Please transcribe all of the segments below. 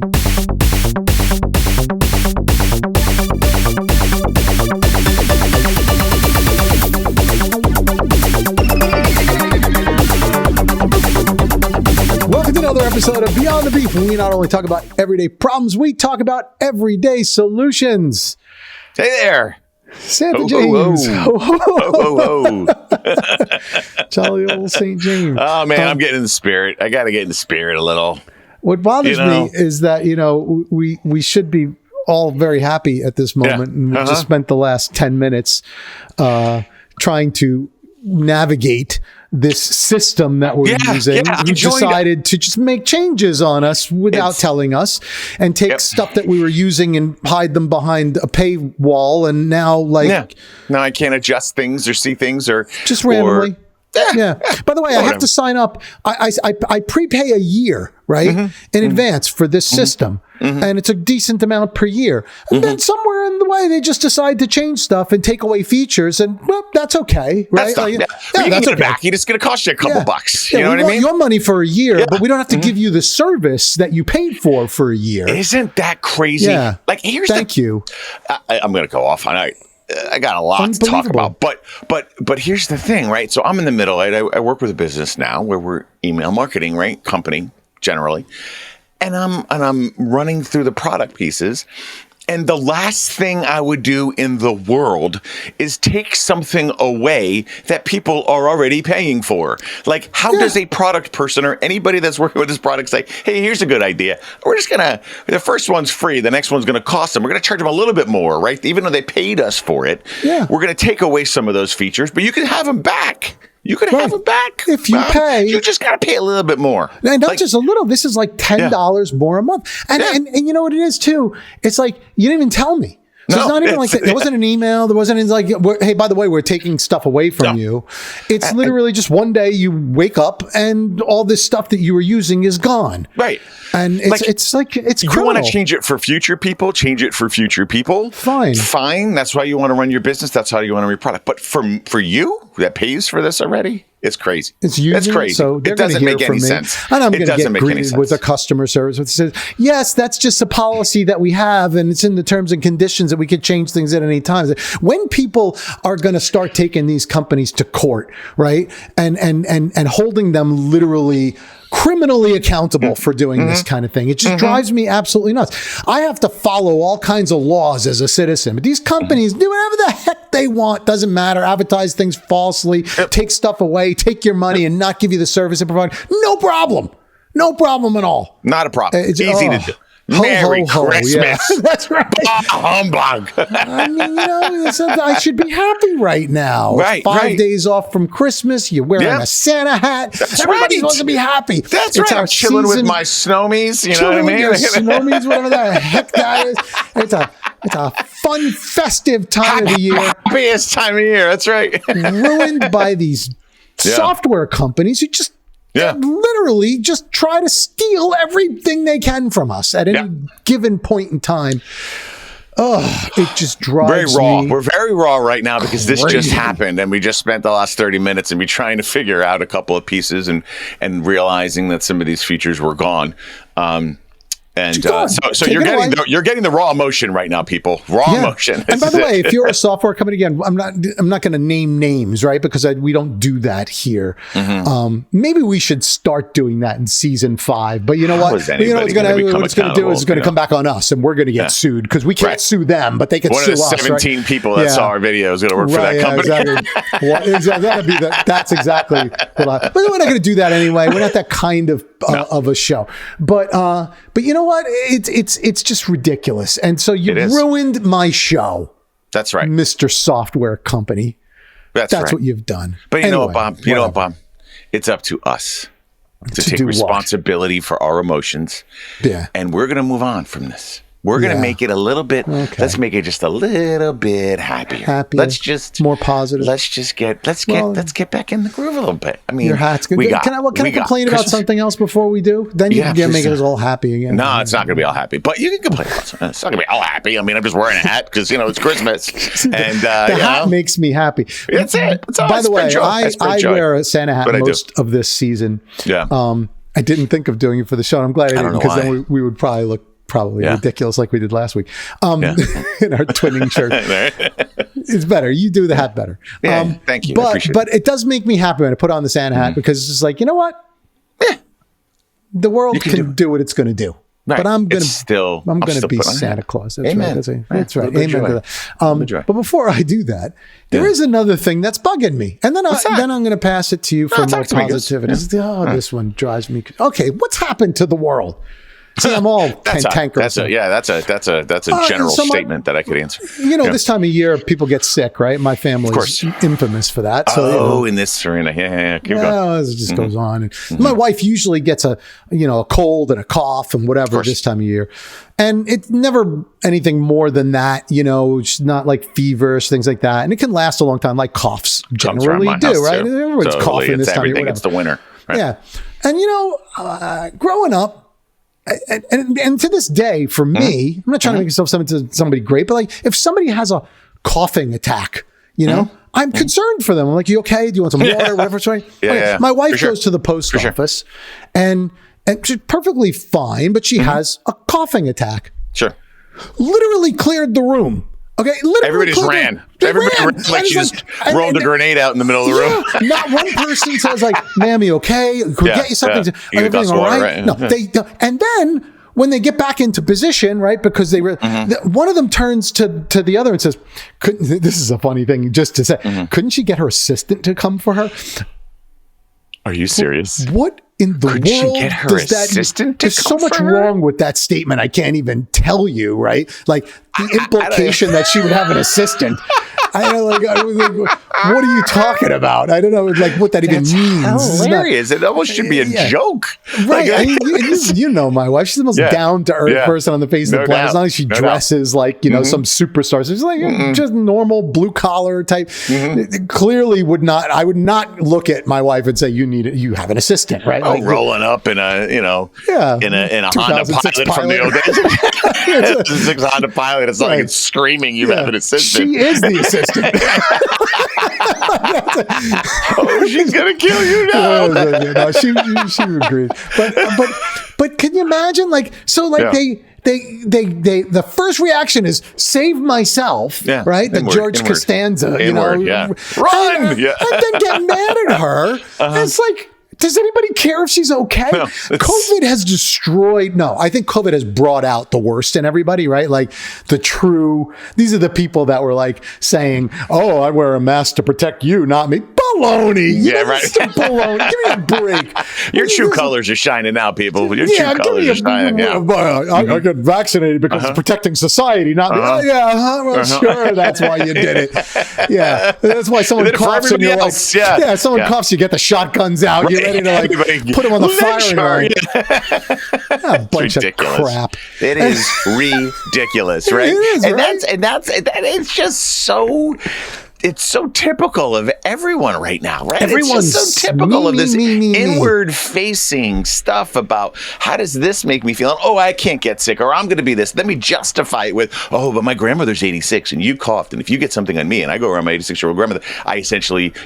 Welcome to another episode of Beyond the Beef, where we not only talk about everyday problems, we talk about everyday solutions. Hey there. Santa James. Oh. Jolly old St. James. Oh, man, I'm getting in the spirit. I got to get in the spirit a little. What bothers me is that, we should be all very happy at this moment. Yeah. And we just spent the last 10 minutes trying to navigate this system that we're using. You decided to just make changes on us without telling us and take stuff that we were using and hide them behind a paywall. And now now I can't adjust things or see things or just randomly. Yeah. By the way, I have to sign up. I prepay a year, right, in advance for this system. And it's a decent amount per year. And then somewhere in the way, they just decide to change stuff and take away features. And, well, that's okay, right? That's you can get it back. It's going to cost you a couple bucks. You know what I mean? Your money for a year, but we don't have to give you the service that you paid for a year. Isn't that crazy? Yeah. Thank you. I'm going to go off on it. I got a lot to talk about, but here's the thing, right? So I'm in the middle. I work with a business now where we're email marketing, right? Company generally, and I'm running through the product pieces. And the last thing I would do in the world is take something away that people are already paying for. Like, how does a product person or anybody that's working with this product say, hey, here's a good idea. We're just the first one's free. The next one's going to cost them. We're going to charge them a little bit more, right? Even though they paid us for it. Yeah. We're going to take away some of those features, but you can have them back. You could have them back. If you pay. You just got to pay a little bit more. And not just a little. This is like $10 more a month. And you know what it is, too? It's like, you didn't even tell me. So it's not even like that. There wasn't an email. There wasn't like, hey, by the way, we're taking stuff away from you. It's literally just one day you wake up and all this stuff that you were using is gone. Right. And it's criminal. You want to change it for future people? Change it for future people. Fine. That's why you want to run your business. That's how you want to run your product. But for you that pays for this already, it's crazy. It's crazy. So it doesn't make any sense. And I'm going to get greeted with a customer service that says, yes, that's just a policy that we have, and it's in the terms and conditions that we could change things at any time. When people are going to start taking these companies to court, right, and holding them literally criminally accountable for doing this kind of thing. It just drives me absolutely nuts. I have to follow all kinds of laws as a citizen, but these companies do whatever the heck they want. Doesn't matter. Advertise things falsely, take stuff away, take your money and not give you the service it provides. No problem. No problem at all. Not a problem. It's easy to do. Merry Christmas. Yeah, that's right. Humbug. I mean, I should be happy right now. Right. 5 days off from Christmas. You're wearing a Santa hat. Everybody's supposed to be happy. That's right. I'm chilling with my snowmies. You know what I mean? Your snowmies, whatever the heck that is. It's a fun, festive time of the year. Happiest time of year. That's right. Ruined by these software companies who just literally just try to steal everything they can from us at any given point in time. Oh, it just drives very raw. me. We're very raw right now because this just happened, and we just spent the last 30 minutes and we trying to figure out a couple of pieces and realizing that some of these features were gone. And so you're getting the raw emotion right now, people. Raw emotion. And by the way, if you're a software company, again, I'm not going to name names, right? Because we don't do that here. Maybe we should start doing that in season 5. But you know what? What it's going to do is it's going to come back on us, and we're going to get sued because we can't sue them, but they can sue us. One of the 17 people that saw our video is going to work for that company. Exactly. That's exactly what but we're not going to do that anyway. We're not that kind of a show. But you know what? It's just ridiculous. And so you ruined my show. That's right. Mr. Software Company. That's right. What you've done. But you know what, Bob? You know what, Bob? It's up to us to take responsibility for our emotions. Yeah. And we're going to move on from this. We're going to make it a little bit, let's make it just a little bit happier. Let's just more positive. Let's get back in the groove a little bit. I mean, your hat's good. Can I complain about something else before we do? Then you can make it all happy again. No, it's not going to be all happy, but you can complain about something. It's not going to be all happy. I mean, I'm just wearing a hat because, it's Christmas. And the hat makes me happy. That's it. By the way, I wear a Santa hat most of this season. Yeah. I didn't think of doing it for the show. I'm glad I didn't, because then we would probably look probably ridiculous like we did last week in our twinning shirt. It's better. You do the hat better. Thank you. But it does make me happy when I put on the Santa hat because it's just like, you know what? The world can do what it's going to do. Right. But I'm gonna be Santa Claus. That's Amen. Right. That's right. Amen to that. But before I do that, there is another thing that's bugging me, and then I'm going to pass it to you for more positivity. This one drives me. Okay, what's happened to the world? See, I'm all cantankerous. That's a general statement that I could answer. This time of year, people get sick, right? My family's infamous for that. So, in this arena, keep going. It just goes on. And my wife usually gets a cold and a cough and whatever this time of year, and it's never anything more than that. It's not like feverish things like that, and it can last a long time. Like coughs generally do, right? Everyone's coughing this time of year. It's the winter, right? Yeah, and growing up. And to this day, for me, I'm not trying to make myself somebody great, but like if somebody has a coughing attack, I'm concerned for them. I'm like, you okay? Do you want some water? Whatever it's right. My wife goes to the post office, and she's perfectly fine, but she has a coughing attack. Sure. Literally cleared the room. Okay, literally. Everybody just ran. Everybody ran like she just rolled a grenade out in the middle of the room. Not one person says like, "Ma'am, you okay? Can we get you something? Everything all right?" No, they don't. And then when they get back into position, right? Because they one of them turns to the other and says, "This is a funny thing just to say. Couldn't she get her assistant to come for her?" Are you serious? What in the world she get her does that? Assistant to there's so much wrong with that statement. I can't even tell you, right? Like the implication that she would have an assistant. I was like, what are you talking about? I don't know, like what that even means. Hilarious! It almost should be a joke, right? You know my wife; she's the most down to earth person on the face of the planet. As long as she dresses like some superstar, so she's like just normal blue collar type. Clearly, I would not look at my wife and say you have an assistant, right? Like, rolling up in a in a Honda Pilot from the old days. It's a 6 Honda Pilot. It's like it's screaming. You have an assistant. She is the assistant. She's gonna kill you now. No, she would agree. But can you imagine? They the first reaction is save myself, right? The George Costanza, run, and then get mad at her. It's like, does anybody care if she's okay? No, COVID has destroyed. No, I think COVID has brought out the worst in everybody, right? Like these are the people that were like saying, "Oh, I wear a mask to protect you, not me." Baloney. Right. Baloney. Give me a break. Your true colors are shining now, people. Your true colors are shining. I got vaccinated because it's protecting society, not me. Well, sure, that's why you did it. Yeah, that's why someone coughs and you're like, someone coughs, you get the shotguns out. You're ready to put them on the firing line. A bunch of crap. It is ridiculous, right? It is, it's just so. It's so typical of everyone right now, right? Everyone's it's so typical of this inward-facing stuff about how does this make me feel? Oh, I can't get sick, or I'm going to be this. Let me justify it with, but my grandmother's 86, and you coughed, and if you get something on me, and I go around my 86-year-old grandmother,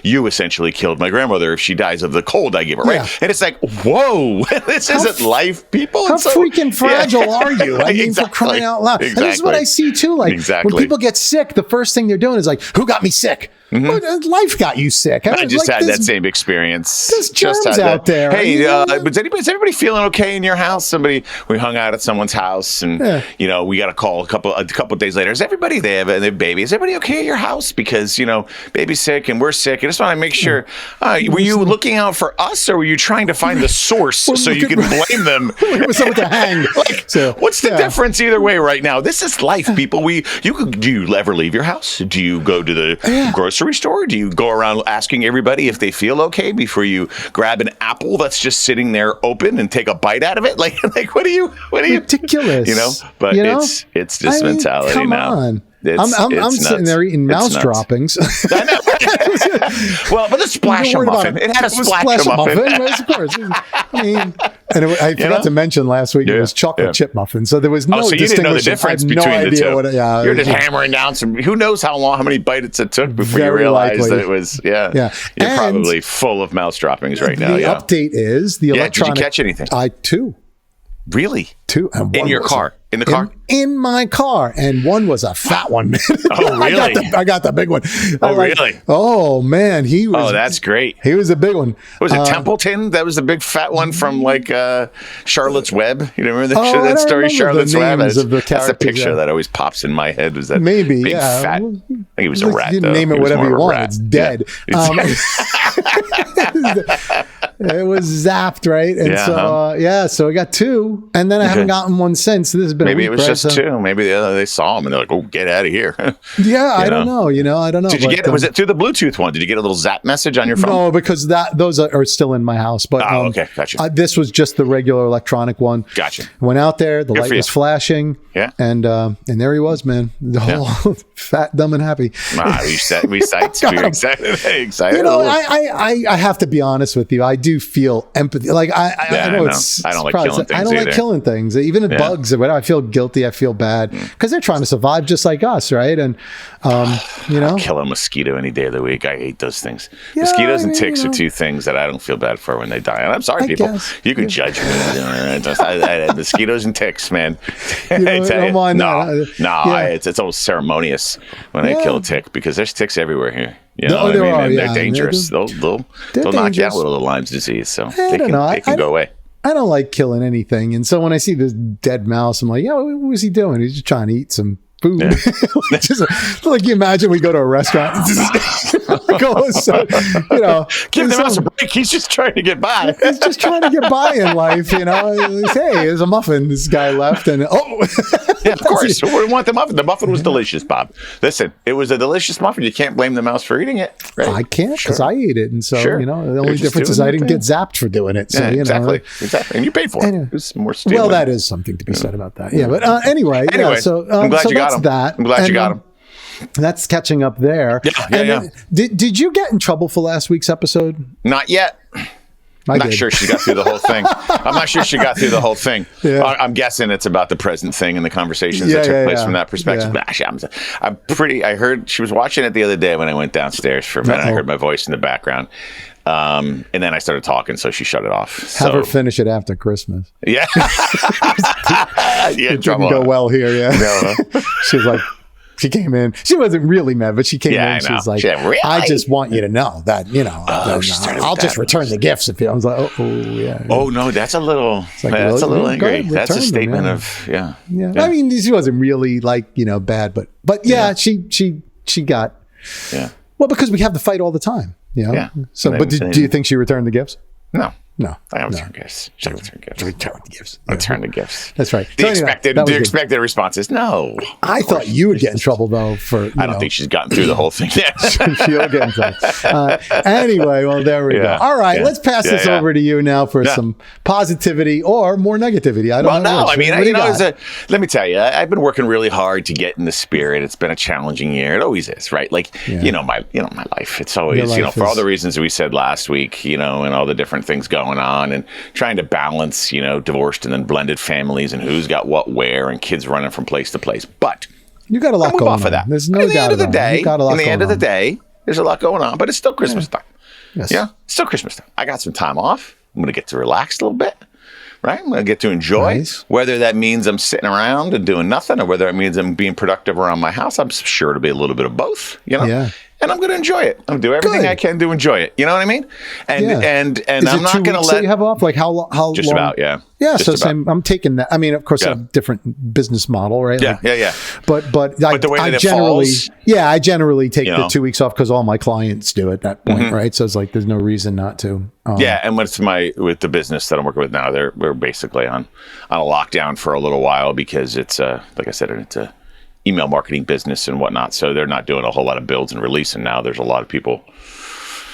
you essentially killed my grandmother if she dies of the cold I give her, right? Yeah. And it's like, whoa, this isn't life, people. How freaking fragile are you? I mean, for crying out loud. Exactly. And this is what I see too. Like when people get sick, the first thing they're doing is like, who got me sick? Well, life got you sick. I just had that same experience. There's germs out there. Hey, is everybody feeling okay in your house? We hung out at someone's house, and we got a call a couple of days later. Is everybody there? They have baby. Is everybody okay at your house? Because baby's sick and we're sick. I just want to make sure. Were you looking out for us, or were you trying to find the source so you can blame them? With someone to hang. What's the difference either way right now? This is life, people. Do you ever leave your house? Do you go to the grocery store? Do you go around asking everybody if they feel okay before you grab an apple that's just sitting there open and take a bite out of it? Like what are you ridiculous? But it's this mentality come now. On. I'm sitting there eating mouse droppings. I know. Well, but the splash of muffin. It had a splash of muffin. Of course. I mean, and I forgot to mention last week it was chocolate chip muffin. So there was no so you didn't know the difference between the two. You're just like, hammering down some. Who knows how many bites it took before you realized that it was. Yeah. You're probably full of mouse droppings right now. The update is the electronic. Did you catch anything? I too. Really? 2. And in your car? In the car? In my car. And one was a fat one. Oh, really? I got the big one. Really? Oh, man. He was. Oh, that's great. He was a big one. Was it Templeton? That was the big fat one from like Charlotte's Web. You remember that story, Charlotte's Web? That's the picture that always pops in my head. Was that maybe big fat? I think he was a rat. You name it whatever you want. It's dead. Yeah. It was zapped, right? And so I got 2, and then I haven't gotten one since. This has been maybe a week, it was right? just 2. Maybe they saw him and they're like, "Oh, get out of here." I don't know. I don't know. Did you get? Was it through the Bluetooth one? Did you get a little zap message on your phone? No, because those are still in my house. But okay, gotcha. This was just the regular electronic one. Gotcha. Went out there, the light was flashing. Yeah, and there he was, man. The whole fat, dumb, and happy. We psyched. We were excited. I have to be honest with you. I do feel empathy. Like I know it's. I don't like killing things. I don't like killing things. Even if bugs or whatever. I feel guilty. I feel bad because they're trying to survive just like us, right? And I'll kill a mosquito any day of the week. I hate those things. Mosquitoes and ticks are 2 things that I don't feel bad for when they die. And I'm sorry, people. You can judge me. Mosquitoes and ticks, man. It's almost ceremonious when I kill a tick because there's ticks everywhere here. You know what I mean? They're dangerous. They'll knock you out with a little Lyme's disease, so they can go away. I don't like killing anything, and so when I see this dead mouse, I'm like, what was he doing? He's just trying to eat some food. Like you imagine we go to a restaurant. Give the mouse a break. He's just trying to get by. He's just trying to get by in life, Hey, there's a muffin. This guy left, and of course, we want the muffin. The muffin was delicious, Bob. Listen, it was a delicious muffin. You can't blame the mouse for eating it. Right? I can't because I ate it, and so the only difference is I didn't get zapped for doing it. So exactly, and you paid for it. It was more stealing. Well, that is something to be said about that. Yeah, but anyway. So I'm glad you got him. That. I'm glad you got him. That's catching up there. Yeah. Did you get in trouble for last week's episode? Not yet. I'm not sure she got through the whole thing. Yeah. I'm guessing it's about the present thing and the conversations that took place from that perspective. Yeah. I heard she was watching it the other day when I went downstairs for a minute. I heard my voice in the background. And then I started talking, so she shut it off. Have her finish it after Christmas. Yeah. It didn't go well here, No. She was like, she came in. She wasn't really mad, but she came in. She was like, really? I just want you to know that, I'll just return the gifts if you. I was like, yeah. Oh, no, that's a little angry. That's a statement of, yeah. I mean, she wasn't really bad, but she got, well, because we have the fight all the time. Yeah. So, but do you think she returned the gifts? No. I don't return gifts. Return the gifts. That's right. The expected response is no. I thought you would get in trouble though for. I don't think she's gotten through the whole thing yet. She'll get in trouble. Anyway, well, there we go. All right, let's pass this over to you now for some positivity or more negativity. I don't know. I mean, let me tell you, I've been working really hard to get in the spirit. It's been a challenging year. It always is, right? Like my life. It's always for all the reasons we said last week, and all the different things going on and trying to balance, divorced and then blended families and who's got what where and kids running from place to place. But you got a lot going on. For that. There's no doubt about it. In the end of the day, there's a lot going on, but it's still Christmas time. Yes. Yeah, it's still Christmas time. I got some time off. I'm going to get to relax a little bit. Right? I'm going to get to enjoy, whether that means I'm sitting around and doing nothing or whether it means I'm being productive around my house. I'm sure to be a little bit of both, Yeah. And I'm going to enjoy it. I'm going to do everything I can to enjoy it. You know what I mean? And I'm not going to let you have off. Like how just long? About, yeah. Yeah. So same. I'm taking that. I mean, of course, I have a different business model, right? Yeah. But the way I generally take the 2 weeks off because all my clients do at that point, right? So it's like there's no reason not to. And with the business that I'm working with now, we're basically on a lockdown for a little while because it's like I said, it's a email marketing business and whatnot. So they're not doing a whole lot of builds and releasing now. There's a lot of people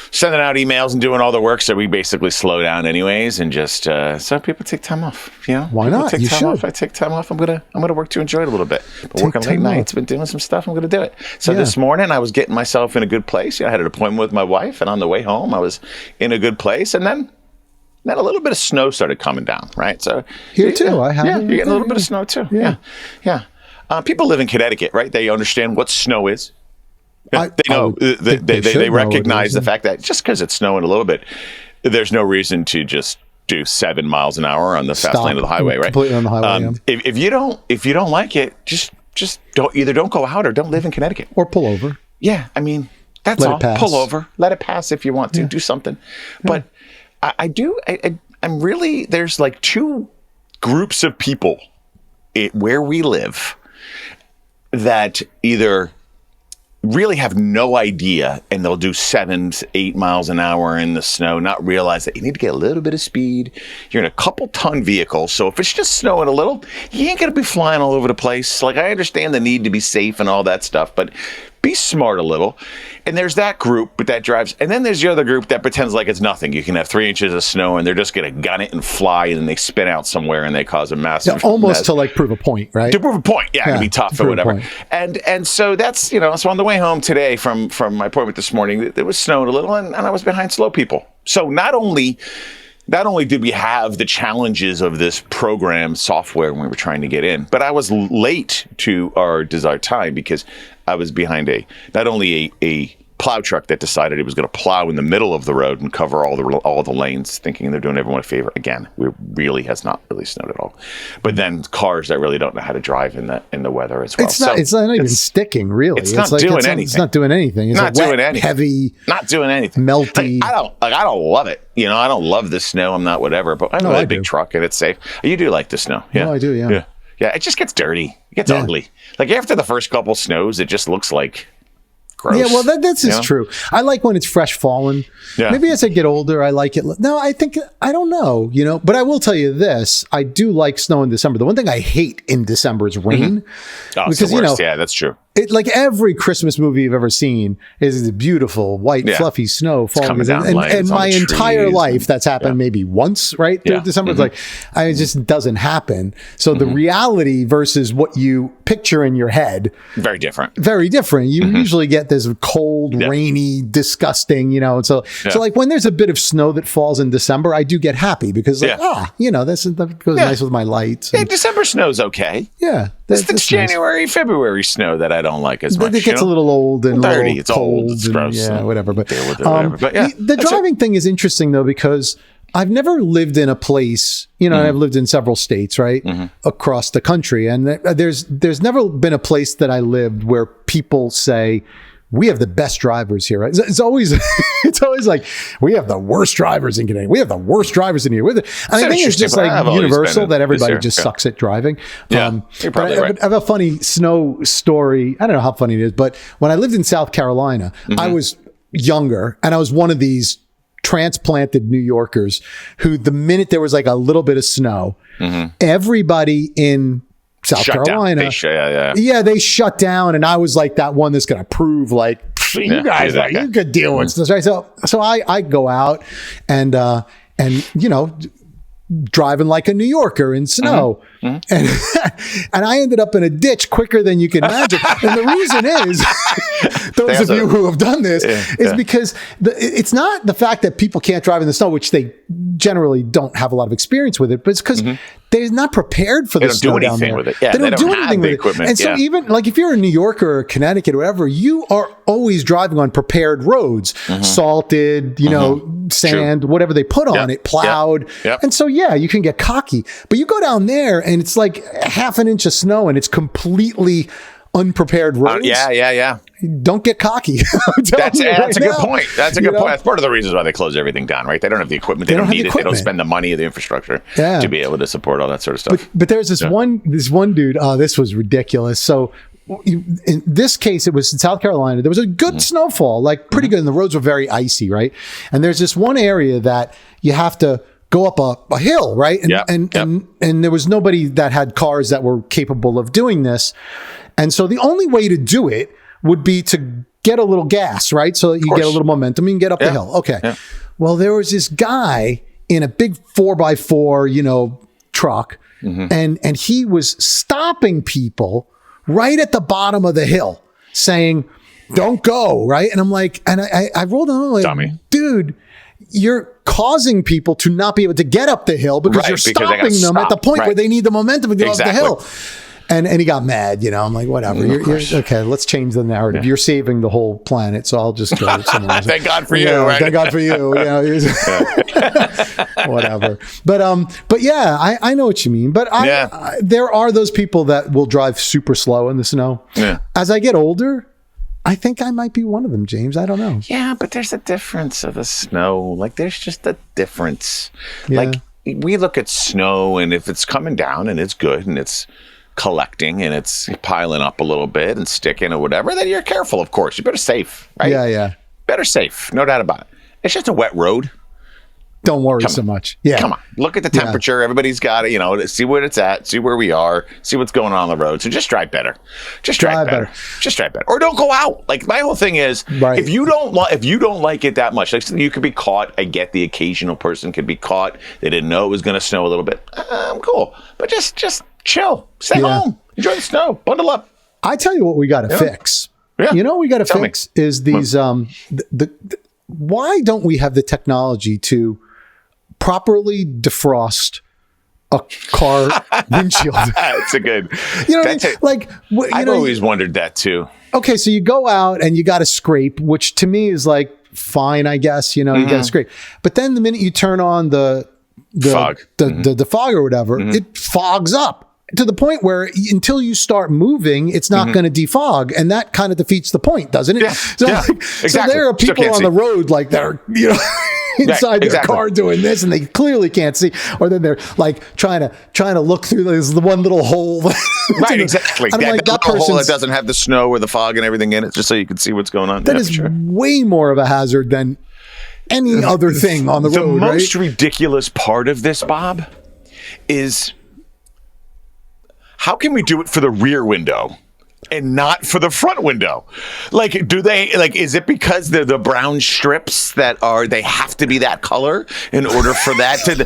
sending out emails and doing all the work. So we basically slow down anyways and just so people take time off. Why not? You should. If I take time off, I'm gonna work to enjoy it a little bit. Been working late nights, been doing some stuff. I'm gonna do it. So this morning I was getting myself in a good place. I had an appointment with my wife, and on the way home I was in a good place, and then a little bit of snow started coming down. Right. So here too, I have. Yeah, you're getting a little bit of snow too. Yeah. People live in Connecticut, right? They understand what snow is. They know. They recognize the fact that just because it's snowing a little bit, there's no reason to just do 7 miles an hour on the fast lane of the highway, right? Completely on the highway. If you don't like it, just don't go out or don't live in Connecticut or pull over. Yeah, I mean that's all. Pull over, let it pass if you want to. Do something. But I'm really, there's like two groups of people where we live that either really have no idea and they'll do 7 to 8 miles an hour in the snow, not realize that you need to get a little bit of speed. You're in a couple ton vehicle. So if it's just snowing a little, you ain't going to be flying all over the place. Like, I understand the need to be safe and all that stuff, but be smart a little. And there's that group that drives. And then there's the other group that pretends like it's nothing. You can have 3 inches of snow and they're just going to gun it and fly, and then they spin out somewhere and they cause a massive almost to like prove a point, right? To prove a point. Yeah, it'd be tough or whatever. And so that's, so on the way home today from my appointment this morning, it was snowing a little and I was behind slow people. So not only did we have the challenges of this program software when we were trying to get in, but I was late to our desired time because I was behind not only a plow truck that decided it was going to plow in the middle of the road and cover all the lanes, thinking they're doing everyone a favor. Again, it really has not really snowed at all. But then cars that really don't know how to drive in the weather as well. It's not even sticking, really. It's not doing anything. It's not doing anything. It's not doing anything. Heavy. Not doing anything. Melty. I don't love it. I don't love the snow. I'm not whatever. But I know a big truck and it's safe. You do like the snow. Yeah, no, I do. Yeah. Yeah. It just gets dirty. It gets ugly. Like after the first couple snows, it just looks like gross. Yeah, well, that's just true. I like when it's fresh fallen. Yeah. Maybe as I get older, I like it. No, I don't know, but I will tell you this. I do like snow in December. The one thing I hate in December is rain. Mm-hmm. Oh, because, yeah, that's true. Like every Christmas movie you've ever seen is beautiful, white, fluffy snow falling. And my entire life, that's happened maybe once, right? Through December. It's like, it just doesn't happen. So the reality versus what you picture in your head. Very different. Very different. You usually get this cold, rainy, disgusting, So like when there's a bit of snow that falls in December, I do get happy because that goes nice with my lights. Yeah, December snow's okay. Yeah. It's January, February snow that I don't like as much. It gets a little old and dirty. It's cold. It's gross. Whatever. But, whatever. The driving thing is interesting though, because I've never lived in a place, I've lived in several states, right? Across the country. And there's never been a place that I lived where people say, we have the best drivers here, right? It's always like, we have the worst drivers in Connecticut. We have the worst drivers in here. And I think it's just like universal that everybody just sucks at driving. Yeah, you're probably right. I have a funny snow story. I don't know how funny it is, but when I lived in South Carolina, I was younger and I was one of these transplanted New Yorkers who the minute there was like a little bit of snow, everybody in South Carolina. They shut down, and I was like that one that's going to prove like you guys, you could deal with this, right? So I go out and driving like a New Yorker in snow, and I ended up in a ditch quicker than you can imagine. And the reason is, those of you who have done this, is because it's not the fact that people can't drive in the snow, which they generally don't have a lot of experience with it, but it's because they're not prepared for the snow down there. With it. Yeah, they don't do anything with equipment. And so even like if you're in New York or Connecticut or whatever, you are always driving on prepared roads, salted, sand, whatever they put on it, plowed. And so, you can get cocky, but you go down there and it's like half an inch of snow and it's completely unprepared roads. Don't get cocky. That's a good point. That's a good point. That's part of the reasons why they close everything down, right? They don't have the equipment. They don't need it. They don't spend the money or the infrastructure to be able to support all that sort of stuff. But there's this one dude. Oh, this was ridiculous. So in this case, it was in South Carolina. There was a good snowfall, like pretty good. And the roads were very icy, right? And there's this one area that you have to go up a hill, right? And there was nobody that had cars that were capable of doing this. And so the only way to do it would be to get a little gas, right? So that you get a little momentum and get up the hill. Okay. Yeah. Well, there was this guy in a big 4x4, truck, and he was stopping people right at the bottom of the hill saying, don't go, right? And I'm like, and I rolled on like, dummy. Dude, you're causing people to not be able to get up the hill because you're stopping them at the point where they need the momentum to get up the hill. And he got mad, I'm like, whatever. You're, okay, let's change the narrative. You're saving the whole planet, so I'll just go somewhere else. Thank God for you, right? Thank God for you. Whatever. But yeah, I know what you mean. But there are those people that will drive super slow in the snow. Yeah. As I get older, I think I might be one of them, James. I don't know. Yeah, but there's a difference of the snow. Like, there's just a difference. Yeah. Like, we look at snow, and if it's coming down and it's good and it's collecting and it's piling up a little bit and sticking or whatever, then you're careful, of course. You're better safe, right? Yeah. Better safe, no doubt about it. It's just a wet road. Don't worry so much. Yeah. Come on. Look at the temperature. Yeah. Everybody's got it, see where it's at, see where we are, see what's going on the road. So just drive better. Just drive better. Just drive better. Or don't go out. Like, my whole thing is, if you don't like it that much, like, you could be caught. I get the occasional person could be caught. They didn't know it was going to snow a little bit. Cool. But just chill. Stay home. Enjoy the snow. Bundle up. I tell you what we got to fix. Yeah. You know what we got to fix is these, why don't we have the technology to properly defrost a car windshield? That's a good. I've always wondered that too. Okay, so you go out and you got to scrape, which to me is like fine, I guess. You got to scrape, but then the minute you turn on the fog, the fog or whatever, it fogs up to the point where until you start moving, it's not going to defog, and that kind of defeats the point, doesn't it? Yeah. Exactly. So there are people on the road like they're inside their car doing this, and they clearly can't see, or then they're like trying to look through the one little hole. Right, exactly. That little hole that doesn't have the snow or the fog and everything in it, just so you can see what's going on. That is way more of a hazard than any other thing on the road. The most ridiculous part of this, Bob, is how can we do it for the rear window and not for the front window? Like, is it because they're the brown strips they have to be that color in order for that to,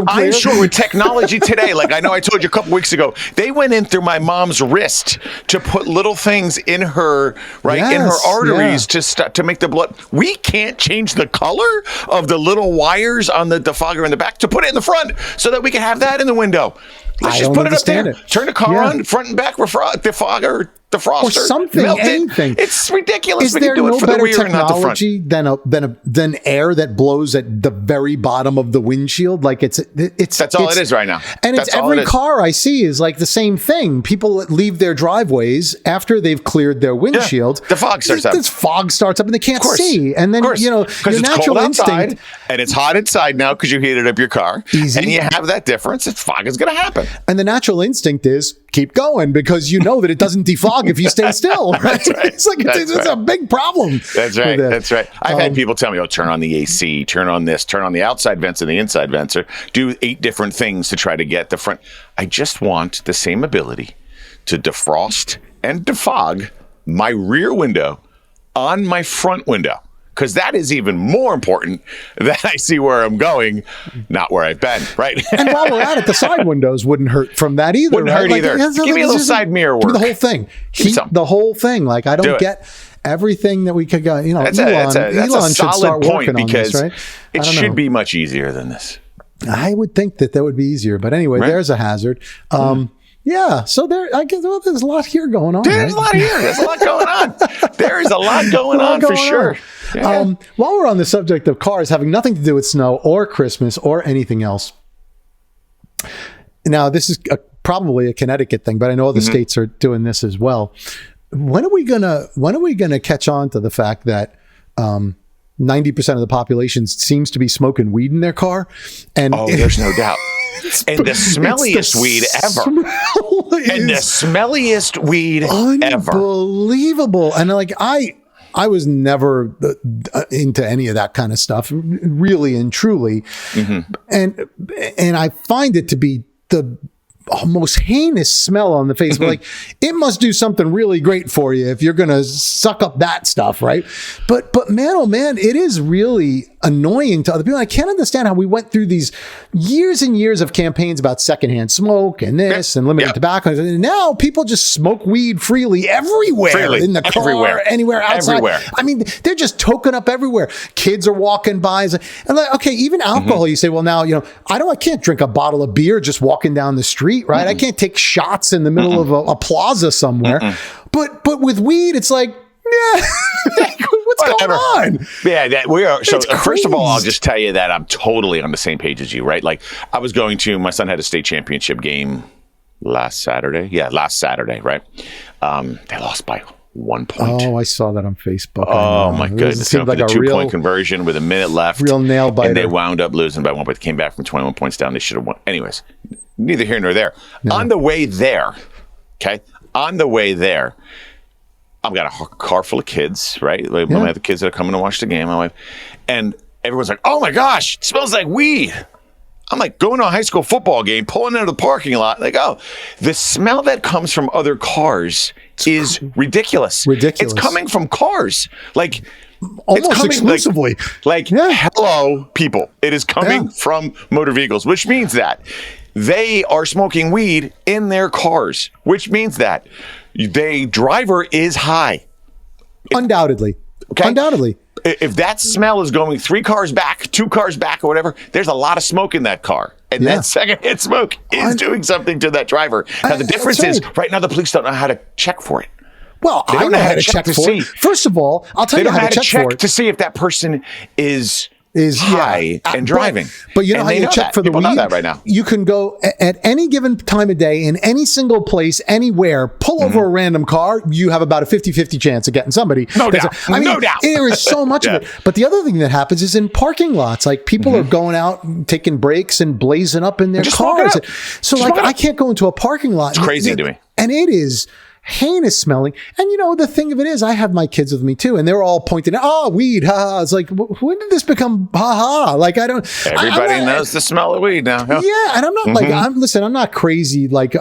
I'm sure with technology today, I know I told you a couple weeks ago, they went in through my mom's wrist to put little things in her, in her arteries to make the blood. We can't change the color of the little wires on the defogger in the back to put it in the front so that we can have that in the window. Let's just put it up there. Turn the car on, front and back defogger, defroster, or something, anything. It's ridiculous. Is there no better technology than air that blows at the very bottom of the windshield? That's all it is right now. And it's every car I see is like the same thing. People that leave their driveways after they've cleared their windshield. The fog starts up. This fog starts up and they can't see. And then your natural instinct. And it's hot inside now because you heated up your car. Easy. And you have that difference. Fog is going to happen. And the natural instinct is keep going because you know that it doesn't defog if you stay still. Right? That's right. It's a big problem. That's right. That's right. I've had people tell me, turn on the AC, turn on this, turn on the outside vents and the inside vents, or do 8 different things to try to get the front. I just want the same ability to defrost and defog my rear window on my front window. Because that is even more important that I see where I'm going, not where I've been, right? And while we're at it, the side windows wouldn't hurt from that either. Wouldn't hurt either. Give me a little side mirror work. Give me the whole thing. The whole thing. I don't get everything that we could go. That's Elon a should start working on this, right? It should be much easier than this. I would think that would be easier. But anyway, there's a hazard. Yeah, so I guess there's a lot here going on. There's a lot here. There's a lot going on. There is a lot going on for sure. Yeah. While we're on the subject of cars having nothing to do with snow or Christmas or anything else, now this is probably a Connecticut thing, but I know other states are doing this as well. When are we gonna catch on to the fact that 90% of the population seems to be smoking weed in their car? And there's no doubt. And the smelliest weed ever. And the smelliest weed ever. Unbelievable. And I was never into any of that kind of stuff, really and truly. And I find it to be the most heinous smell on the face. But it must do something really great for you if you're going to suck up that stuff, right? But man, oh man, it is really annoying to other people. I can't understand how we went through these years and years of campaigns about secondhand smoke and this and limited tobacco. And now people just smoke weed freely everywhere, in the car, anywhere outside. Everywhere. I mean, they're just token up everywhere. Kids are walking by. And like, okay, even alcohol, you say, well, now, I can't drink a bottle of beer just walking down the street, right? I can't take shots in the middle of a plaza somewhere. But with weed, it's like, yeah, what's going on? Yeah, we are. So first of all, I'll just tell you that I'm totally on the same page as you, right? Like I was my son had a state championship game last Saturday. Yeah, last Saturday, right? They lost by 1 point. Oh, I saw that on Facebook. Oh my goodness! It seemed like a 2-point conversion with a minute left. Real nail biter. And they wound up losing by 1 point. They came back from 21 points down. They should have won. Anyways, neither here nor there. No. On the way there, I've got a car full of kids, right? Like, I have the kids that are coming to watch the game, my wife, and everyone's like, "Oh my gosh, it smells like weed." I'm like going to a high school football game, pulling into the parking lot. Like, oh, the smell that comes from other cars is ridiculous. It's coming from cars, like almost exclusively. Hello, people. It is coming from motor vehicles, which means that they are smoking weed in their cars, which means that the driver is high. Undoubtedly. Okay? Undoubtedly. If that smell is going 3 cars back, 2 cars back or whatever, there's a lot of smoke in that car. And that secondhand smoke is doing something to that driver. Now, the difference is right now the police don't know how to check for it. Well, I know how to check for it. First of all, I'll tell you how to check for it. To see if that person is high and driving. But you know how you check for the weed? Know that right now. You can go at any given time of day in any single place, anywhere, pull over a random car. You have about a 50-50 chance of getting somebody. No doubt. No doubt. There is so much of it. But the other thing that happens is in parking lots, like people are going out, taking breaks and blazing up in their cars. So I can't go into a parking lot. It's crazy to me. And it is heinous smelling. And the thing of it is, I have my kids with me too, and they're all pointing out, weed, ha. It's like, when did this become ha? Like, I don't. Everybody knows the smell of weed now. Huh? Yeah, and I'm not I'm not crazy like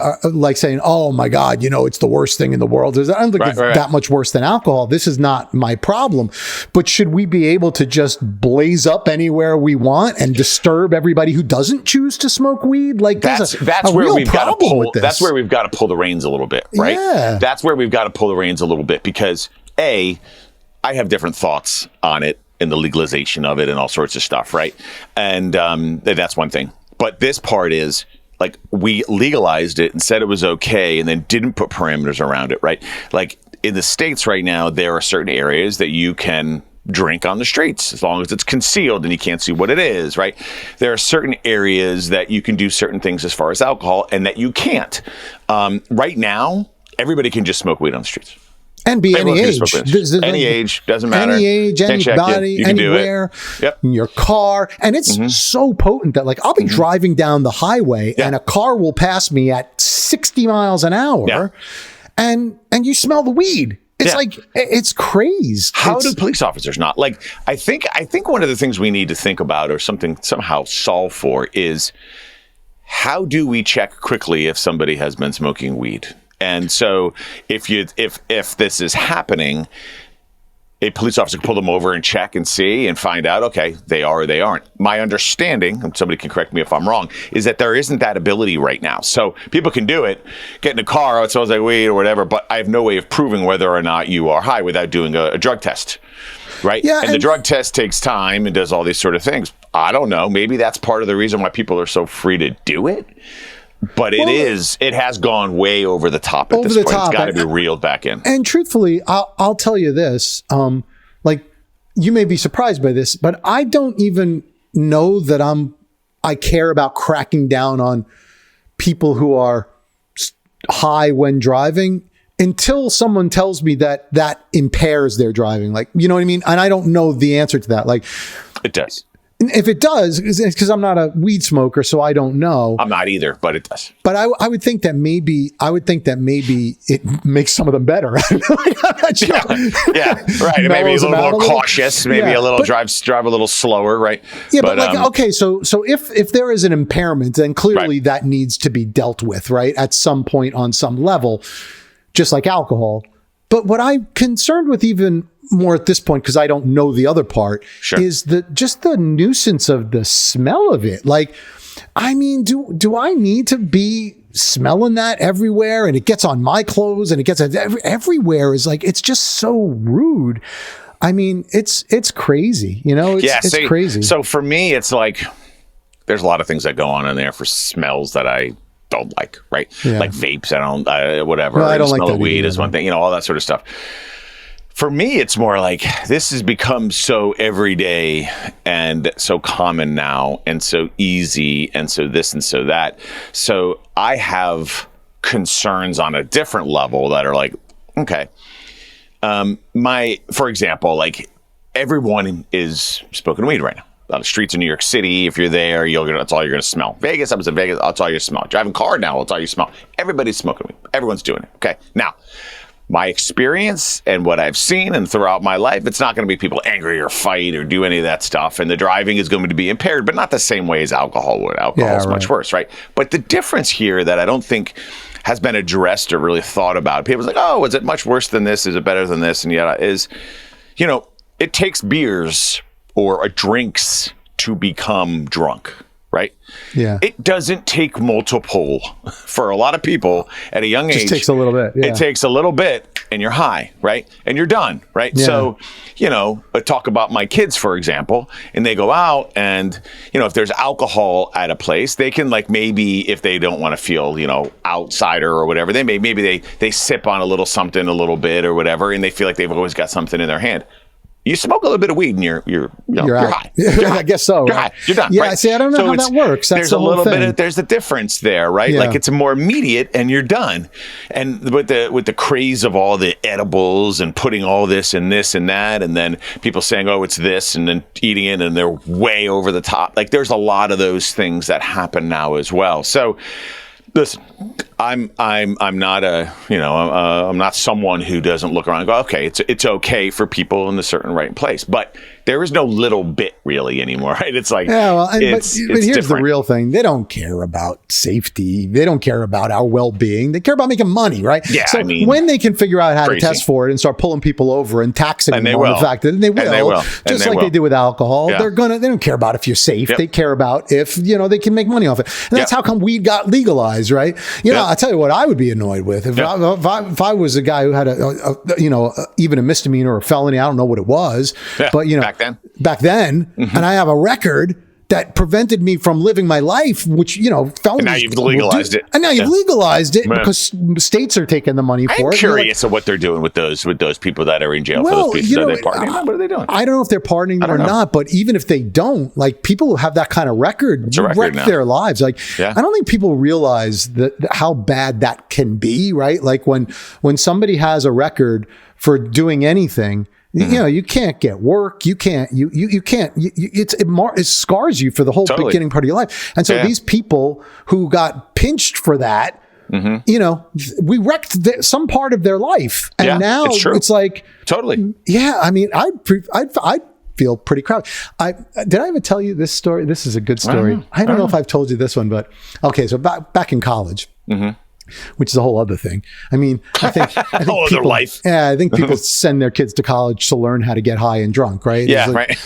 saying, oh my God, it's the worst thing in the world. I don't think it's that much worse than alcohol. This is not my problem. But should we be able to just blaze up anywhere we want and disturb everybody who doesn't choose to smoke weed? Like, that's where we've got to pull. That's where we've got to pull the reins a little bit, right? Yeah. That's where we've got to pull the reins a little bit because I have different thoughts on it and the legalization of it and all sorts of stuff, right? And that's one thing. But this part is like we legalized it and said it was okay and then didn't put parameters around it, right? Like in the States right now, there are certain areas that you can drink on the streets as long as it's concealed and you can't see what it is, right? There are certain areas that you can do certain things as far as alcohol and that you can't. Right now, everybody can just smoke weed on the streets. And be any age. Any age, doesn't matter. Any age, anybody, anywhere, in your car. And it's so potent that I'll be driving down the highway and a car will pass me at 60 miles an hour and you smell the weed. It's it's crazy. How do police officers not? I think one of the things we need to think about or somehow solve for is how do we check quickly if somebody has been smoking weed? And so if this is happening, a police officer can pull them over and check and see and find out, okay, they are or they aren't. My understanding, and somebody can correct me if I'm wrong, is that there isn't that ability right now. So people can do it, get in a car, it smells like weed or whatever, but I have no way of proving whether or not you are high without doing a drug test, right? Yeah, and the drug test takes time and does all these sort of things. I don't know. Maybe that's part of the reason why people are so free to do it. But it has gone way over the top at this point. It's got to be reeled back in. And truthfully, I'll tell you this, you may be surprised by this, but I don't even know that I care about cracking down on people who are high when driving until someone tells me that impairs their driving. You know what I mean? And I don't know the answer to that. It does. If it does, it's because I'm not a weed smoker, so I don't know. I'm not either, but it does. But I would think that maybe it makes some of them better. I'm not sure. Yeah, right. Maybe a little more cautious. Maybe a little drive a little slower, right? Yeah, but okay. So if there is an impairment, then clearly that needs to be dealt with, right? At some point on some level, just like alcohol. But what I'm concerned with even more at this point, because I don't know the other part, Sure. is just the nuisance of the smell of it. Like, I mean, do I need to be smelling that everywhere? And it gets on my clothes and it gets everywhere. Is like, it's just so rude. I mean, it's crazy, you know, it's crazy. So for me, it's like, there's a lot of things that go on in there for smells that I don't like, right? Yeah. Like vapes, whatever. No, I don't like smell that of weed either. Is one thing, you know, all that sort of stuff. For me, it's more like this has become so everyday and so common now and so easy and so this and so that. So I have concerns on a different level that are like, okay, for example, like everyone is smoking weed right now. On the streets of New York City, if you're there, that's all you're going to smell. Vegas, I was in Vegas, that's all you smell. Driving a car now, that's all you smell. Everybody's smoking weed. Everyone's doing it. Okay. Now, my experience and what I've seen and throughout my life, it's not going to be people angry or fight or do any of that stuff. And the driving is going to be impaired, but not the same way as alcohol would. Alcohol is much worse, right? But the difference here that I don't think has been addressed or really thought about, people's like, oh, is it much worse than this? Is it better than this? And yet is, you know, it takes beers or drinks to become drunk, right? Yeah. It doesn't take multiple for a lot of people at a young age. It takes a little bit. Yeah. It takes a little bit and you're high, right? And you're done, right? Yeah. So, you know, I talk about my kids, for example, and they go out and, you know, if there's alcohol at a place, they can like maybe if they don't want to feel, you know, outsider or whatever, maybe they sip on a little something a little bit or whatever, and they feel like they've always got something in their hand. You smoke a little bit of weed and you're high. You're high. I guess so. You're high. You're done. Yeah. Right? See, I don't know how that works. That's there's a little bit. There's a difference there, right? Yeah. Like it's more immediate and you're done. And with the craze of all the edibles and putting all this and this and that, and then people saying, "Oh, it's this," and then eating it, and they're way over the top. Like there's a lot of those things that happen now as well. So. Listen, I'm not I'm not someone who doesn't look around and go, okay, it's okay for people in a certain right place, but there is no little bit really anymore, right? It's like, yeah, well, but here's different. The real thing. They don't care about safety. They don't care about our well-being. They care about making money, right? Yeah, so when they can figure out how to test for it and start pulling people over and taxing them on the fact that they will, just like they do with alcohol, they don't care about if you're safe. Yep. They care about if, you know, they can make money off it. And that's how come weed got legalized, right? You know, I'll tell you what I would be annoyed with. If I was a guy who had even a misdemeanor or a felony, I don't know what it was, but, you know, back then, and I have a record that prevented me from living my life, which, you know, felonies. And now you've legalized it. And now you've legalized it because states are taking the money for it. I'm curious of what they're doing with those people that are in jail for those pieces. Are they pardoning? What are they doing? I don't know if they're pardoning them or not, but even if they don't, like people who have that kind of record wreck their lives. Like, I don't think people realize how bad that can be, right? Like when somebody has a record for doing anything, you know, you can't get work. You can't. It scars you for the whole beginning part of your life. And so these people who got pinched for that, you know, we wrecked some part of their life, and now it's like Yeah, I mean, I'd feel pretty crowded. Did I ever tell you this story? This is a good story. I don't know if I've told you this one, but okay. So back in college. Which is a whole other thing. I mean, I think whole other life. Yeah, I think people send their kids to college to learn how to get high and drunk, right? Yeah, right.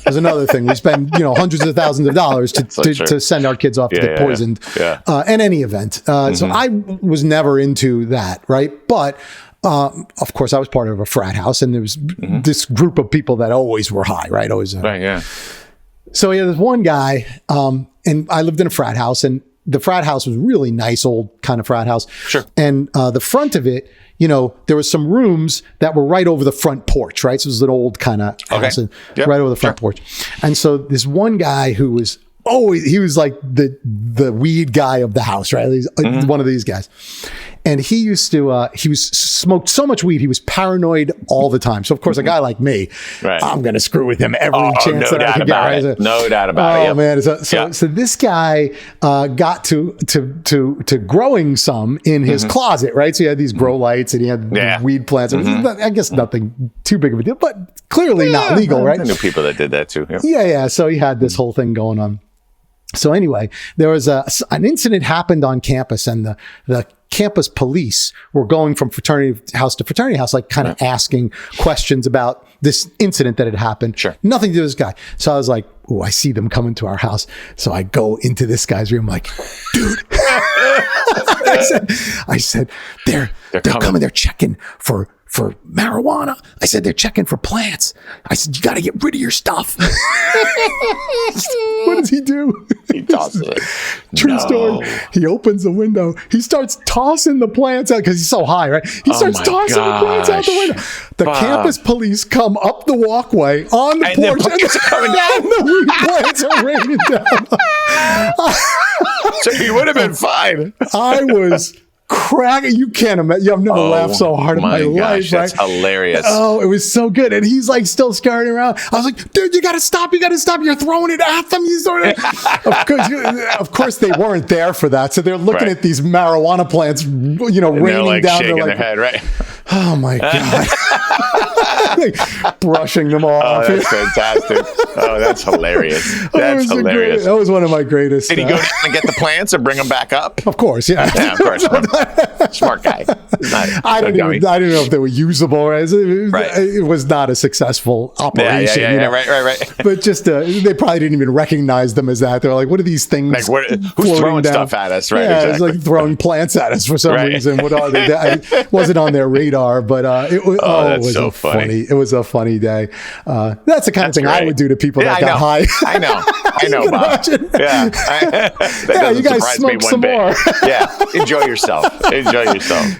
There's another thing. We spend, you know, hundreds of thousands of dollars to send our kids off to get poisoned. In any event, so I was never into that, right? But of course, I was part of a frat house, and there was this group of people that always were high, right? Always. So there's one guy, and I lived in a frat house, and the frat house was really nice, old kind of frat house. Sure. And the front of it, you know, there was some rooms that were right over the front porch, right? So it was an old kind of house, right over the front porch. And so this one guy who was he was like the weed guy of the house, right? He's one of these guys. And he used to, smoked so much weed, he was paranoid all the time. So, of course, a guy like me, I'm going to screw with him every chance that I can get. Right? No doubt about it. Oh, man. So this guy got to growing some in his closet, right? So he had these grow lights and he had weed plants. I guess nothing too big of a deal, but clearly not legal, right? I knew people that did that too. Yeah. So he had this whole thing going on. So anyway, there was an incident happened on campus, and the campus police were going from fraternity house to fraternity house, like kind of asking questions about this incident that had happened. Sure. Nothing to do with this guy. So I was like, oh, I see them coming to our house. So I go into this guy's room, like, dude. I said, they're coming. They're checking for marijuana. I said, they're checking for plants. I said, you got to get rid of your stuff. What does he do? He tosses it. True story. He opens the window. He starts tossing the plants out because he's so high, right? He starts tossing the plants out the window. The campus police come up the walkway on the porch. The plants are coming down. And the plants are raining down. So he would have been fine. I was cracking. You can't imagine. I've never laughed so hard in my life. That's hilarious. Oh, it was so good. And he's like still scurrying around. I was like, dude, you got to stop. You got to stop. You're throwing it at them. Of course, they weren't there for that. So they're looking at these marijuana plants, raining down. Shaking their head, right? Oh my God. Brushing them off. Oh, that's fantastic. Oh, that's hilarious. That's hilarious. That was one of my greatest. Did he go down and get the plants and bring them back up? Of course, yeah. Yeah, of course. Smart guy. I didn't know if they were usable. It was not a successful operation. Yeah, right. But just they probably didn't even recognize them as that. They're like, what are these things? Like, who's throwing stuff at us? Right. Yeah, exactly. It's like throwing plants at us for some reason. What are they? It wasn't on their radar, but it was. It was a funny day. That's the kind of thing I would do to people that got high. I know, Bob. Yeah, you guys smoke some more. Yeah, enjoy yourself.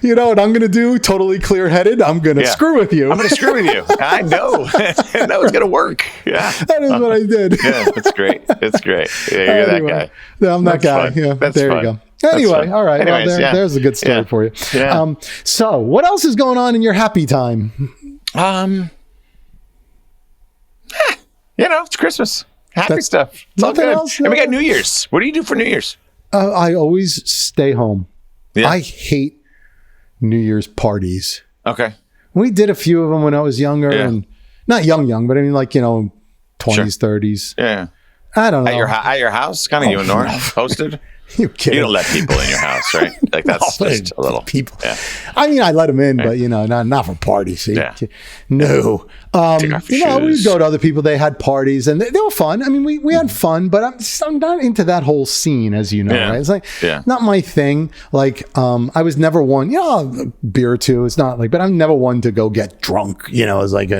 You know what I'm going to do? Totally clear-headed. I'm going to screw with you. I'm going to screw with you. I know. I know it's going to work. Yeah. That is what I did. Yeah, it's great. Yeah, you're that guy. No, I'm that guy. Fun. Yeah, there you go. Anyway, all right. Anyways, there's a good story for you. Yeah. So what else is going on in your happy time? It's Christmas. Happy stuff. It's all good. Else, and we got New Year's. What do you do for New Year's? I always stay home. Yeah. I hate New Year's parties. Okay. We did a few of them when I was younger, and not young, but I mean, 20s, 30s. Yeah. I don't know. At your house? Kind of you and Nora hosted? You kidding? You don't let people in your house, right? Like that's just a little people. Yeah. I mean, I let them in, but not for parties. See? Yeah. No. Take off your shoes. We go to other people. They had parties, and they were fun. I mean, we had fun, but I'm not into that whole scene, as you know. Right? It's like not my thing. Like I was never one. A beer or two. It's not like, but I'm never one to go get drunk. It's like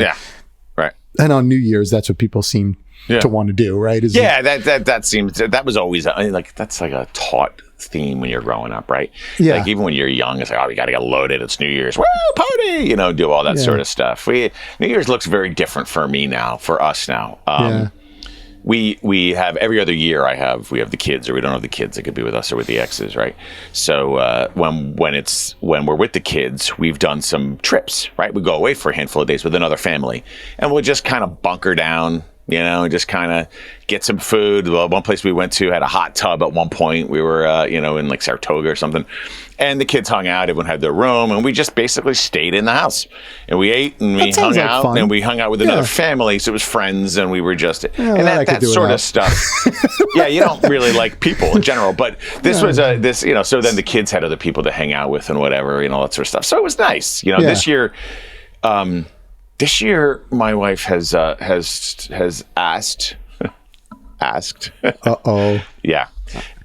right. And on New Year's, that's what people seem to want to do, right? That seems that was always that's like a taught theme when you're growing up, right? Yeah. Like even when you're young, it's like, we got to get loaded. It's New Year's, woo, party, do all that sort of stuff. New Year's looks very different for us now. We have every other year we have the kids, or we don't have the kids. It could be with us or with the exes, right? So when we're with the kids, we've done some trips, right? We go away for a handful of days with another family, and we'll just kind of bunker down. Just kind of get some food. Well, one place we went to had a hot tub at one point. We were, in like Saratoga or something. And the kids hung out. Everyone had their room. And we just basically stayed in the house. And we ate and we hung out. Fun. And we hung out with another family. So it was friends. And we were just... and that sort of stuff. Yeah, you don't really like people in general. But this was so then the kids had other people to hang out with and whatever, that sort of stuff. So it was nice. This year... This year, my wife has asked. Yeah,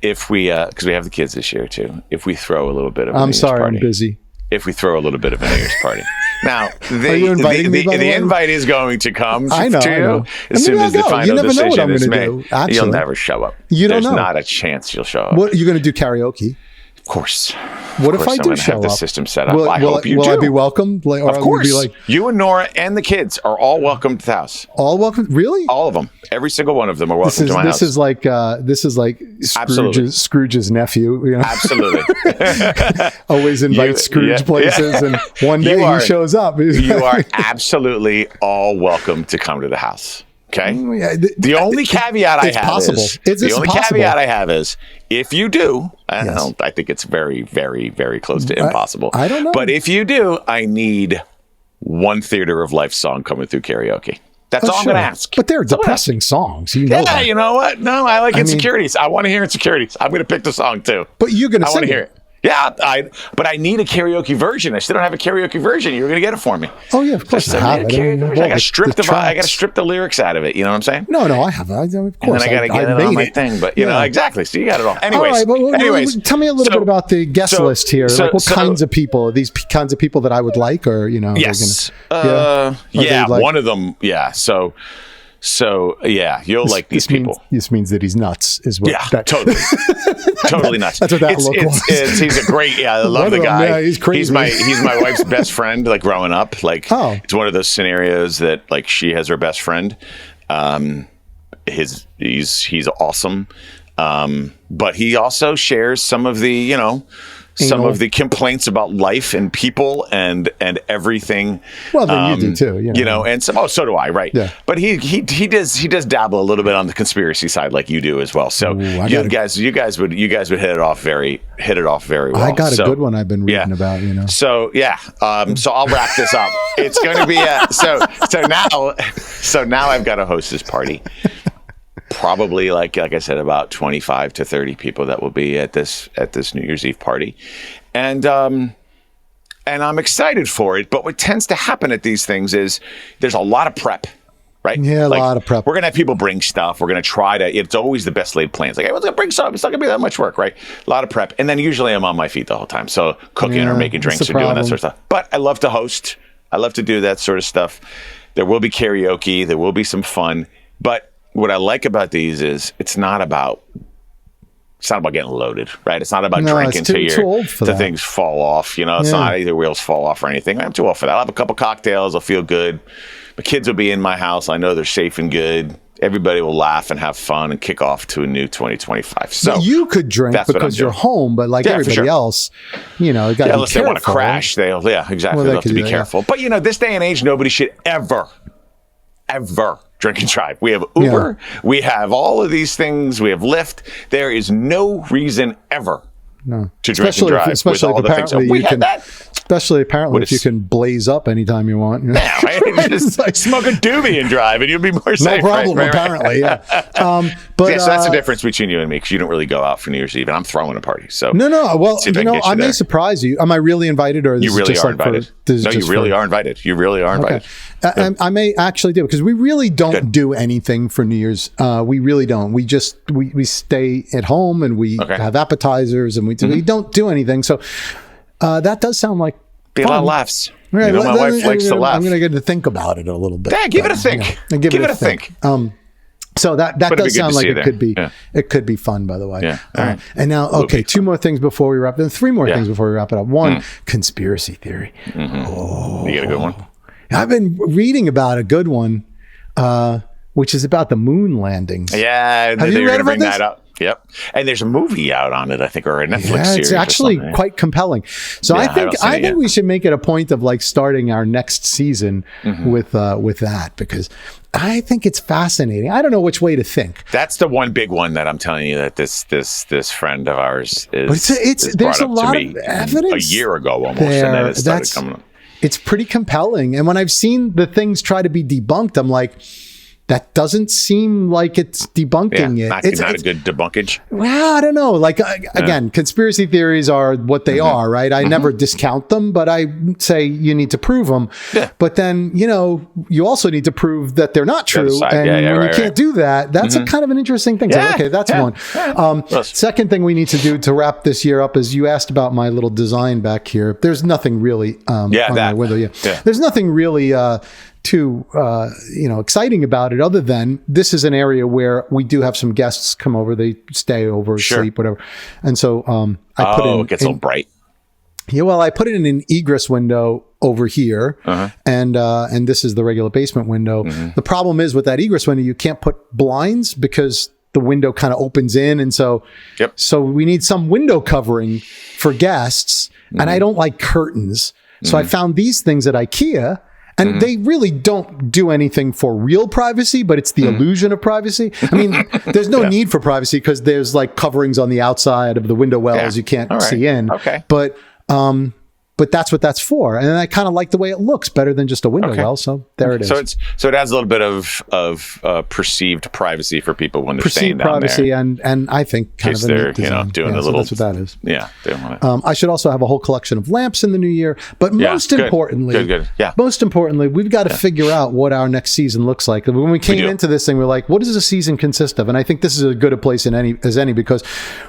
if we because we have the kids this year too. If we throw a little bit of a New Year's party. I'm busy. If we throw a little bit of a New Year's party. Now, Are you inviting me, the invite is going to come to you as soon as the final decision is made. You'll never show up. There's not a chance you'll show up. What you're going to do karaoke? Of course. What if I do show up? The system set up. I hope you do. Will I be welcomed? Of course. You and Nora and the kids are all welcome to the house. All welcome? Really? All of them. Every single one of them are welcome to my house. This is like Scrooge's nephew. Absolutely. Always invite Scrooge places, and one day he shows up. You are absolutely all welcome to come to the house. Okay. The only caveat I have is if you do, I think it's very, very, very close to impossible. I don't know. But if you do, I need one Theater of Life song coming through karaoke. That's all I'm going to ask. But they're depressing songs. You know that. You know what? No, I like Insecurities. I want to hear Insecurities. I'm going to pick the song too. But you're going to sing I want to hear it. Yeah, but I need a karaoke version. I still don't have a karaoke version. You're going to get it for me. Oh yeah, of course I have it. I got to strip the lyrics out of it. You know what I'm saying? No, I have it. Of course. And then I got to get it on my thing. But you know, exactly. So you got it all. Anyways, tell me a little bit about the guest list here. Like what kinds of people? Are these kinds of people that I would like, or you know? Yes. One of them. Yeah. So you'll like these people. This means that he's nuts, is what? Yeah, totally, totally nuts. That's what that look was. He's a great. Yeah, I love the guy. Yeah, he's crazy. He's my wife's best friend. Like growing up, like it's one of those scenarios that like she has her best friend. He's awesome, but he also shares some of the some of the complaints about life and people and everything. Well, then you do too, you know. And so do I, right? Yeah. But he does dabble a little bit on the conspiracy side, like you do as well. So you guys would hit it off very well. I got a good one I've been reading about, you know. So so I'll wrap this up. It's going to be so now I've got to host this party. Probably like I said, about 25 to 30 people that will be at this New Year's Eve party, and I'm excited for it. But what tends to happen at these things is there's a lot of prep, right? Yeah, a lot of prep. We're gonna have people bring stuff. We're gonna try to. It's always the best laid plans. Like, hey, let's go bring stuff. It's not gonna be that much work, right? A lot of prep, and then usually I'm on my feet the whole time, so cooking or making drinks or doing that sort of stuff. But I love to host. I love to do that sort of stuff. There will be karaoke. There will be some fun, but what I like about these is it's not about getting loaded, right? It's not about drinking till things fall off. You know, it's not either wheels fall off or anything. I'm too old for that. I'll have a couple cocktails. I'll feel good. My kids will be in my house. I know they're safe and good. Everybody will laugh and have fun and kick off to a new 2025. So but you could drink because you're home, but like everybody else, you know, got to be unless they want to crash, exactly. Well, they'll have to be careful. But you know, this day and age, nobody should ever drink and drive. We have Uber. Yeah. We have all of these things. We have Lyft. There is no reason ever to drink and drive. Especially with all the things. We had that. Especially apparently if you can blaze up anytime you want. Yeah, right? Just like, smoke a doobie and drive and you'll be more safe. No problem, apparently. Yeah. But so that's the difference between you and me because you don't really go out for New Year's Eve and I'm throwing a party. So no. Well, I may surprise you. Am I really invited or you really are invited? You really are invited. You really are invited. Okay. I may actually do because we really don't do anything for New Year's. We really don't. We just we stay at home and we have appetizers and we don't do anything. So that does sound like be a lot of laughs. Right, my wife likes to laugh. I'm going to get to think about it a little bit. Yeah, give it a think. Give it a think. So that does sound like it could be it could be fun, by the way. Yeah. All right. And now, two more things before we wrap it up. 3 more things before we wrap it up. One, conspiracy theory. Mm-hmm. Oh, you got a good one? I've been reading about a good one, which is about the moon landings. Yeah. Have you read about this? That up. Yep. And there's a movie out on it, I think, or a Netflix series. It's actually quite compelling. So I think we should make it a point of like starting our next season with that because I think it's fascinating. I don't know which way to think. That's the one big one that I'm telling you that this friend of ours is. But there's a lot of evidence a year ago almost, and then it started coming up. It's pretty compelling. And when I've seen the things try to be debunked, I'm like, that doesn't seem like it's debunking it. It's not a good debunkage. Well, I don't know. Like, again, conspiracy theories are what they are, right? I never discount them, but I say you need to prove them. Yeah. But then, you also need to prove that they're not true. And when you can't do that, that's a kind of an interesting thing. So, okay, that's one. Second thing we need to do to wrap this year up is you asked about my little design back here. There's nothing really on my window. Yeah. There's nothing really too exciting about it other than this is an area where we do have some guests come over. They stay over, sleep, whatever. And so I put it gets a little bright. Yeah, well, I put it in an egress window over here, and this is the regular basement window. The problem is with that egress window, you can't put blinds because the window kind of opens in, and so we need some window covering for guests. And I don't like curtains, so I found these things at IKEA. And they really don't do anything for real privacy, but it's the illusion of privacy. I mean, there's no need for privacy because there's like coverings on the outside of the window wells you can't see in. Okay. But but that's what that's for. And I kind of like the way it looks better than just a window well. So there it is. So it adds a little bit of perceived privacy for people when they're staying down there. Perceived privacy and I think kind of a neat design. Doing a little. That's what that is. Yeah. They want it. I should also have a whole collection of lamps in the new year. But most importantly, most importantly, we've got to figure out what our next season looks like. When we came into this thing, we're like, what does a season consist of? And I think this is as good a place as any because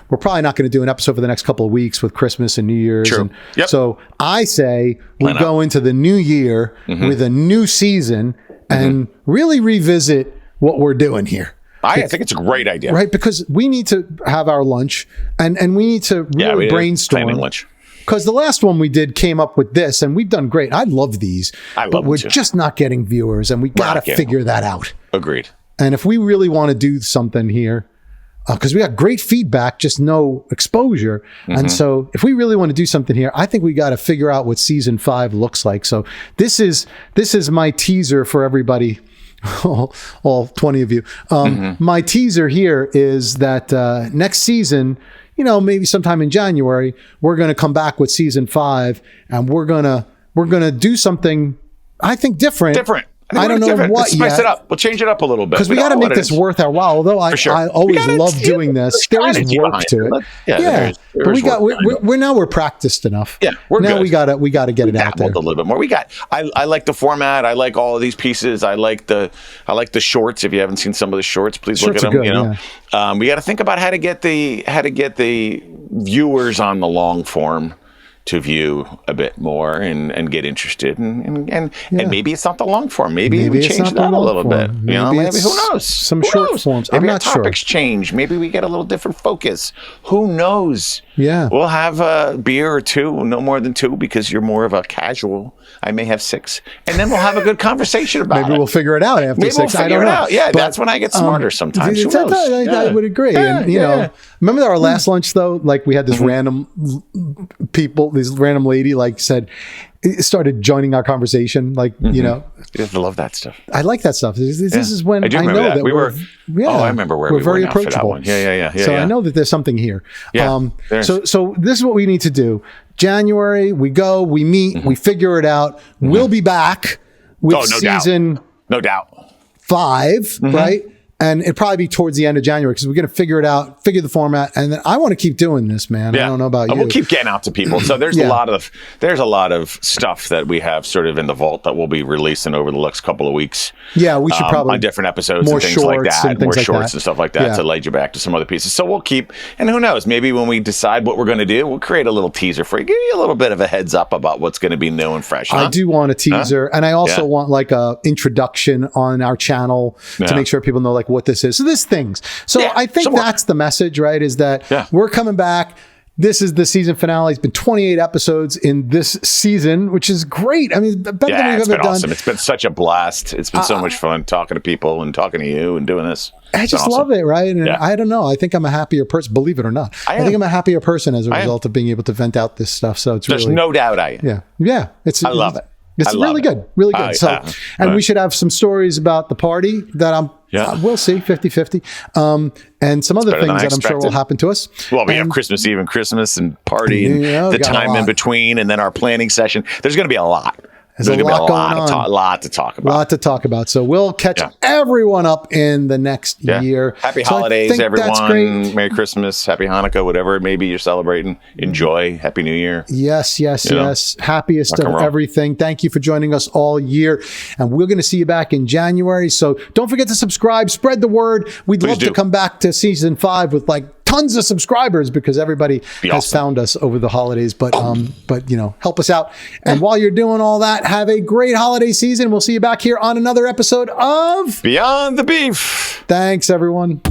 we're probably not going to do an episode for the next couple of weeks with Christmas and New Year's. True. And so I say we go into the new year with a new season and really revisit what we're doing here. I think it's a great idea. Right? Because we need to have our lunch and we need to really brainstorm. Planning lunch. Because the last one we did came up with this, and we've done great. I love these, but we're just not getting viewers, and we got to figure that out. Agreed. And if we really want to do something here, because we got great feedback, just no exposure. And so if we really want to do something here, I think we got to figure out what season 5 looks like. So this is my teaser for everybody, all 20 of you. My teaser here is that next season, maybe sometime in January, we're going to come back with season 5, and we're going to do something, I think, different. I don't know what yet. Spice it up. We'll change it up a little bit. Because we got to make this worth our while. Although I always love doing this, there is work to it. But we're practiced enough. Yeah, we're now good. we got to get it out there a little bit more. I like the format. I like all of these pieces. I like the shorts. If you haven't seen some of the shorts, please look at them. We got to think about how to get the viewers on the long form to view a bit more and get interested and maybe it's not the long form. Maybe we change that a little bit. Maybe who knows? Some short forms. Maybe I'm our not topics change. Maybe we get a little different focus. Who knows? Yeah. We'll have a beer or two, no more than 2, because you're more of a casual. I may have 6, and then we'll have a good conversation about it. Maybe we'll figure it out after 6. We'll figure it out. Yeah, that's when I get smarter sometimes. I would agree. Remember our last lunch though? Like we had this random lady started joining our conversation. You love that stuff. I like that stuff. This is when I know that we were. I remember where we're very approachable. So I know that there's something here. So this is what we need to do. January, we go, we meet, we figure it out. We'll be back with season no doubt 5, right? And it'd probably be towards the end of January because we're going to figure it out, figure the format, and then I want to keep doing this, man. I don't know about you. We'll keep getting out to people. So there's a lot of stuff that we have sort of in the vault that we'll be releasing over the next couple of weeks. Yeah, we should probably on different episodes and things like that, more shorts and stuff like that to lead you back to some other pieces. So we'll keep, and who knows, maybe when we decide what we're going to do, we'll create a little teaser for you, give you a little bit of a heads up about what's going to be new and fresh. I do want a teaser, and I also want like a introduction on our channel to make sure people know like what this is. So this things. So I think that's the message, right? Is that we're coming back. This is the season finale. It's been 28 episodes in this season, which is great. I mean, better than we've ever done. Awesome. It's been such a blast. It's been so much fun talking to people and talking to you and doing this. I just love it, right? And I don't know. I think I'm a happier person. Believe it or not, I think I'm a happier person as a result of being able to vent out this stuff. So there's no doubt I am. Yeah. I love it. It's really good. Really good. And we should have some stories about the party that we'll see, 50-50. And some other things that I'm sure will happen to us. Well, we have Christmas Eve and Christmas and party and the time in between and then our planning session. There's going to be a lot. There's going to be a lot to talk about. A lot to talk about. So we'll catch everyone up in the next year. Happy holidays, everyone. Merry Christmas, Happy Hanukkah, whatever it may be you're celebrating. Enjoy. Happy New Year. Yes. Happiest of everything. Thank you for joining us all year. And we're going to see you back in January. So don't forget to subscribe. Spread the word. We'd love to come back to season 5 with tons of subscribers because everybody has found us over the holidays, but help us out. And while you're doing all that, have a great holiday season. We'll see you back here on another episode of Beyond the Beef. Thanks, everyone.